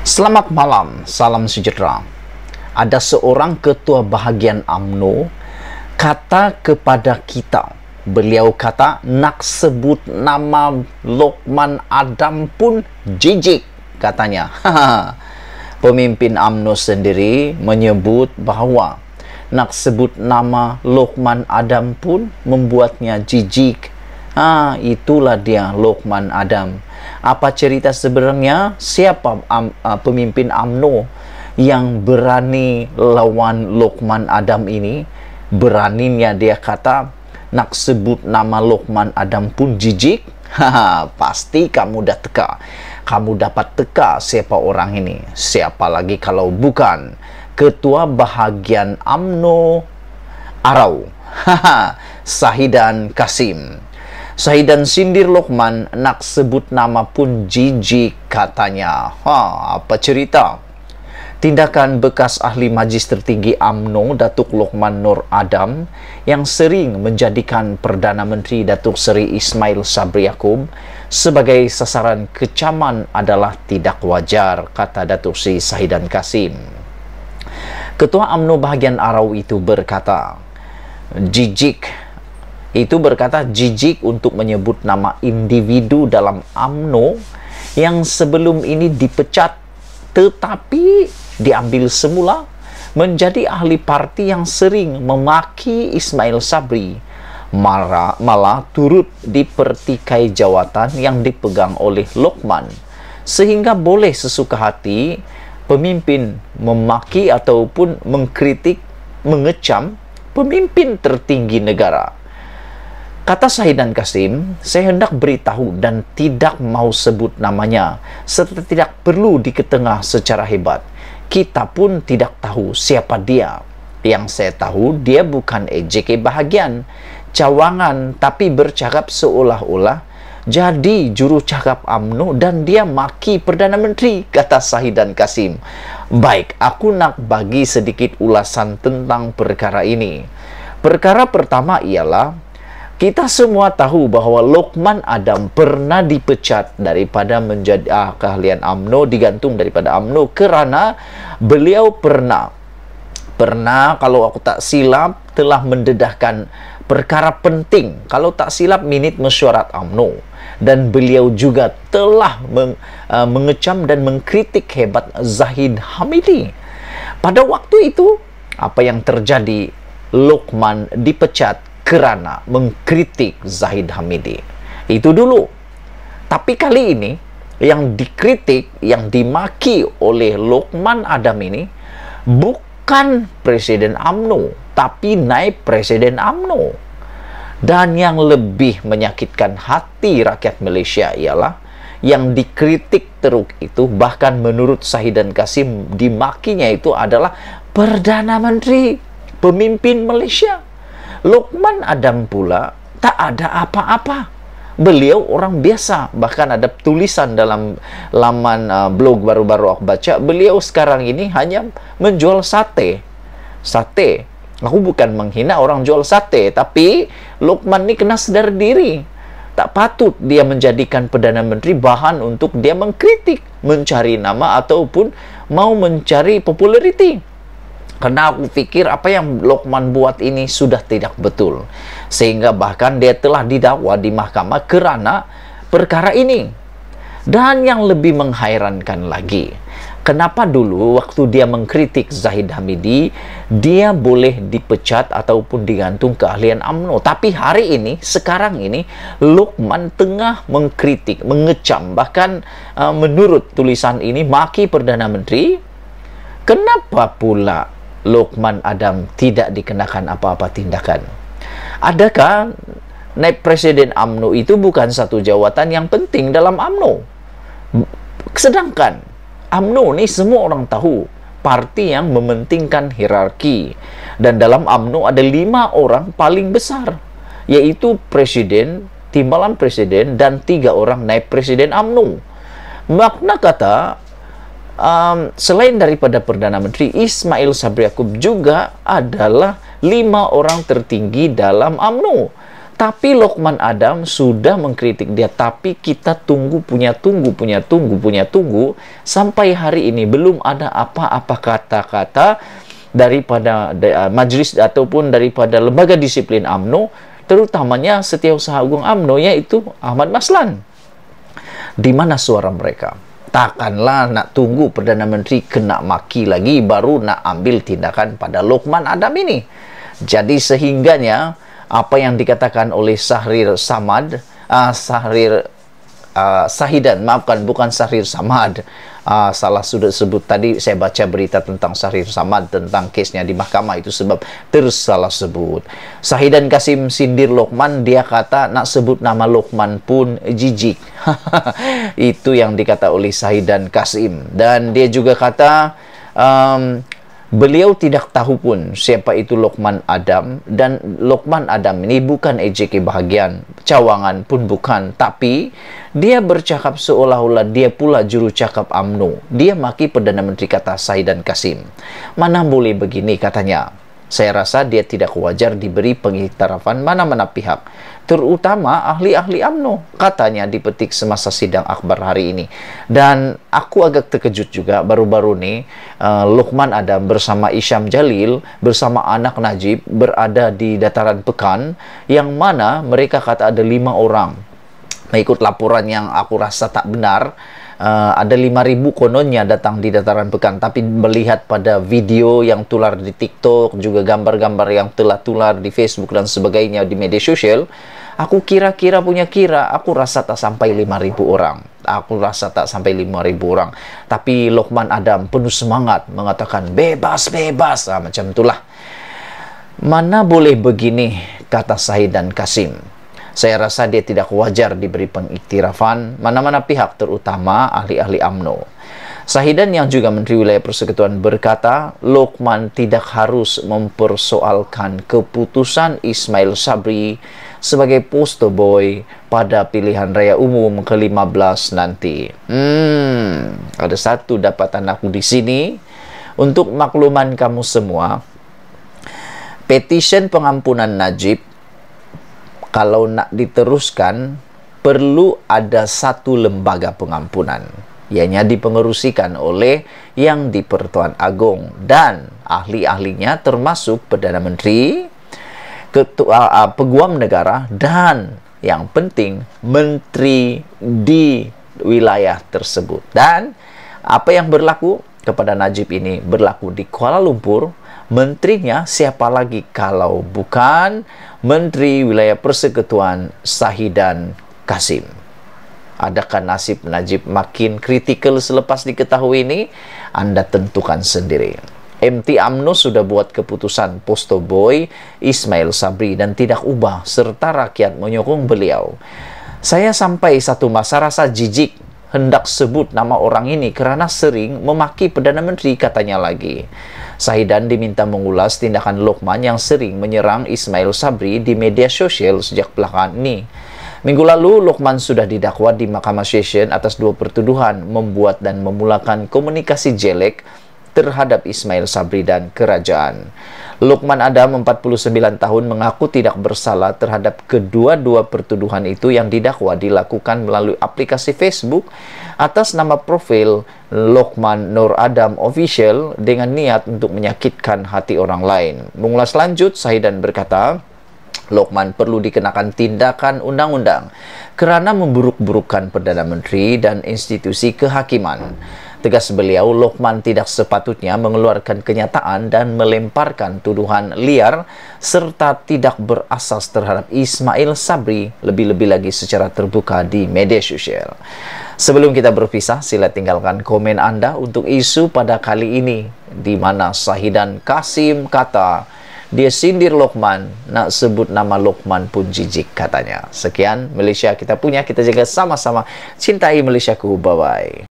Selamat malam, salam sejahtera. Ada seorang ketua bahagian UMNO kata kepada kita, beliau kata nak sebut nama Lokman Adam pun jijik katanya. Pemimpin UMNO sendiri menyebut bahawa nak sebut nama Lokman Adam pun membuatnya jijik. Itulah dia Lokman Adam. Apa cerita sebenarnya? Siapa pemimpin UMNO yang berani lawan Lokman Adam ini? Beraninya dia kata nak sebut nama Lokman Adam pun jijik. Pasti kamu dah teka. Kamu dapat teka siapa orang ini. Siapa lagi kalau bukan Ketua Bahagian UMNO Arau, Sahidan Kasim. Sahidan sindir Lokman, nak sebut nama pun jijik katanya. Apa cerita? Tindakan bekas ahli Majlis Tertinggi UMNO Datuk Lokman Nur Adam yang sering menjadikan Perdana Menteri Datuk Seri Ismail Sabri Yaakob sebagai sasaran kecaman adalah tidak wajar, kata Datuk Seri Sahidan Kasim. Ketua UMNO Bahagian Arau itu berkata, jijik untuk menyebut nama individu dalam UMNO yang sebelum ini dipecat tetapi diambil semula menjadi ahli parti yang sering memaki Ismail Sabri, malah turut dipertikai jawatan yang dipegang oleh Lokman, sehingga boleh sesuka hati pemimpin memaki ataupun mengkritik, mengecam pemimpin tertinggi negara. Kata Sahidan Kasim, saya hendak beritahu dan tidak mau sebut namanya serta tidak perlu diketengah secara hebat. Kita pun tidak tahu siapa dia. Yang saya tahu, dia bukan EJK bahagian, cawangan, tapi bercakap seolah-olah jadi juru cakap UMNO dan dia maki Perdana Menteri, kata Sahidan Kasim. Baik, aku nak bagi sedikit ulasan tentang perkara ini. Perkara pertama ialah kita semua tahu bahawa Lokman Adam pernah dipecat daripada menjadi keahlian UMNO, digantung daripada UMNO kerana beliau pernah kalau aku tak silap telah mendedahkan perkara penting, kalau tak silap minit mesyuarat UMNO, dan beliau juga telah mengecam dan mengkritik hebat Zahid Hamidi. Pada waktu itu apa yang terjadi? Lokman dipecat kerana mengkritik Zahid Hamidi. Itu dulu. Tapi kali ini yang dikritik, yang dimaki oleh Lokman Adam ini bukan Presiden UMNO, tapi naib Presiden UMNO. Dan yang lebih menyakitkan hati rakyat Malaysia ialah yang dikritik teruk itu, bahkan menurut Sahidan Kasim dimakinya itu adalah Perdana Menteri, pemimpin Malaysia. Lokman Adam pula tak ada apa-apa. Beliau orang biasa. Bahkan ada tulisan dalam laman blog baru-baru aku baca, beliau sekarang ini hanya menjual sate. Aku bukan menghina orang jual sate, tapi Lokman ni kena sedar diri. Tak patut dia menjadikan Perdana Menteri bahan untuk dia mengkritik, mencari nama ataupun mau mencari populariti. Karena aku fikir apa yang Lokman buat ini sudah tidak betul. Sehingga bahkan dia telah didakwa di mahkamah kerana perkara ini. Dan yang lebih menghairankan lagi, kenapa dulu waktu dia mengkritik Zahid Hamidi, dia boleh dipecat ataupun digantung keahlian UMNO. Tapi hari ini, sekarang ini, Lokman tengah mengkritik, mengecam, bahkan menurut tulisan ini, maki Perdana Menteri. Kenapa pula Lokman Adam tidak dikenakan apa-apa tindakan? Adakah naib Presiden UMNO itu bukan satu jawatan yang penting dalam UMNO? Sedangkan UMNO ni semua orang tahu parti yang mementingkan hierarki, dan dalam UMNO ada 5 orang paling besar, yaitu Presiden, Timbalan Presiden, dan 3 orang naib Presiden UMNO. Makna kata selain daripada Perdana Menteri, Ismail Sabri Yaakob juga adalah 5 orang tertinggi dalam UMNO. Tapi Luqman Adam sudah mengkritik dia, tapi kita tunggu sampai hari ini belum ada apa-apa kata-kata daripada majlis ataupun daripada lembaga disiplin UMNO, terutamanya Setiausaha Agung UMNO, yaitu Ahmad Maslan. Di mana suara mereka? Takkanlah nak tunggu Perdana Menteri kena maki lagi baru nak ambil tindakan pada Luqman Adam ini. Jadi sehingganya apa yang dikatakan oleh Syahrir Samad, Sahidan, maafkan, bukan Syahrir Samad, salah sudah sebut tadi, saya baca berita tentang Syahrir Samad tentang kesnya di mahkamah itu sebab tersalah sebut. Sahidan Kasim sindir Luqman, dia kata nak sebut nama Luqman pun jijik. Itu yang dikata oleh Sahidan Kasim. Dan dia juga kata beliau tidak tahu pun siapa itu Luqman Adam, dan Luqman Adam ini bukan EJK bahagian, cawangan pun bukan, tapi dia bercakap seolah-olah dia pula juru cakap UMNO. Dia maki Perdana Menteri, kata Sahidan Kasim. Mana boleh begini, katanya. Saya rasa dia tidak wajar diberi pengiktirafan mana-mana pihak, terutama ahli-ahli UMNO, katanya dipetik semasa sidang akhbar hari ini. Dan aku agak terkejut juga baru-baru ini Luqman Adam bersama Isyam Jalil bersama anak Najib berada di Dataran Pekan, yang mana mereka kata ada 5 orang. Mengikut laporan yang aku rasa tak benar, ada 5.000 kononnya datang di Dataran Pekan, tapi melihat pada video yang tular di TikTok, juga gambar-gambar yang telah tular di Facebook dan sebagainya di media sosial, aku aku rasa tak sampai 5.000 orang. Aku rasa tak sampai 5.000 orang. Tapi Luqman Adam penuh semangat mengatakan bebas, macam itulah. Mana boleh begini, kata Sahidan Kasim. Saya rasa dia tidak wajar diberi pengiktirafan mana-mana pihak, terutama ahli-ahli UMNO. Sahidan yang juga Menteri Wilayah Persekutuan berkata, Luqman tidak harus mempersoalkan keputusan Ismail Sabri sebagai poster boy pada pilihan raya umum ke-15 nanti. Ada satu dapatan aku di sini untuk makluman kamu semua. Petition pengampunan Najib kalau nak diteruskan, perlu ada satu lembaga pengampunan. Ianya dipengerusikan oleh Yang di-Pertuan Agong dan ahli-ahlinya termasuk Perdana Menteri, Ketua Peguam Negara, dan yang penting Menteri di wilayah tersebut. Dan apa yang berlaku kepada Najib ini berlaku di Kuala Lumpur. Menterinya siapa lagi kalau bukan Menteri Wilayah Persekutuan Sahidan Kasim. Adakah nasib Najib makin kritikal selepas diketahui ini? Anda tentukan sendiri. MT UMNO sudah buat keputusan poster boy Ismail Sabri dan tidak ubah, serta rakyat menyokong beliau. Saya sampai satu masa rasa jijik hendak sebut nama orang ini kerana sering memaki Perdana Menteri, katanya lagi. Sahidan diminta mengulas tindakan Luqman yang sering menyerang Ismail Sabri di media sosial sejak belakangan ini. Minggu lalu, Luqman sudah didakwa di Mahkamah Session atas 2 pertuduhan membuat dan memulakan komunikasi jelek terhadap Ismail Sabri dan kerajaan. Luqman Adam, 49 tahun, mengaku tidak bersalah terhadap kedua-dua pertuduhan itu yang didakwa dilakukan melalui aplikasi Facebook atas nama profil Luqman Nur Adam Official dengan niat untuk menyakitkan hati orang lain. Mengulas lanjut, Sahidan berkata, Luqman perlu dikenakan tindakan undang-undang kerana memburuk-burukkan Perdana Menteri dan institusi kehakiman. Tegas beliau, Luqman tidak sepatutnya mengeluarkan kenyataan dan melemparkan tuduhan liar serta tidak berasas terhadap Ismail Sabri, lebih-lebih lagi secara terbuka di media sosial. Sebelum kita berpisah, sila tinggalkan komen Anda untuk isu pada kali ini, di mana Sahidan Kasim kata dia sindir Luqman, nak sebut nama Luqman pun jijik, katanya. Sekian Malaysia kita punya, kita jaga sama-sama. Cintai Malaysiaku, bye-bye.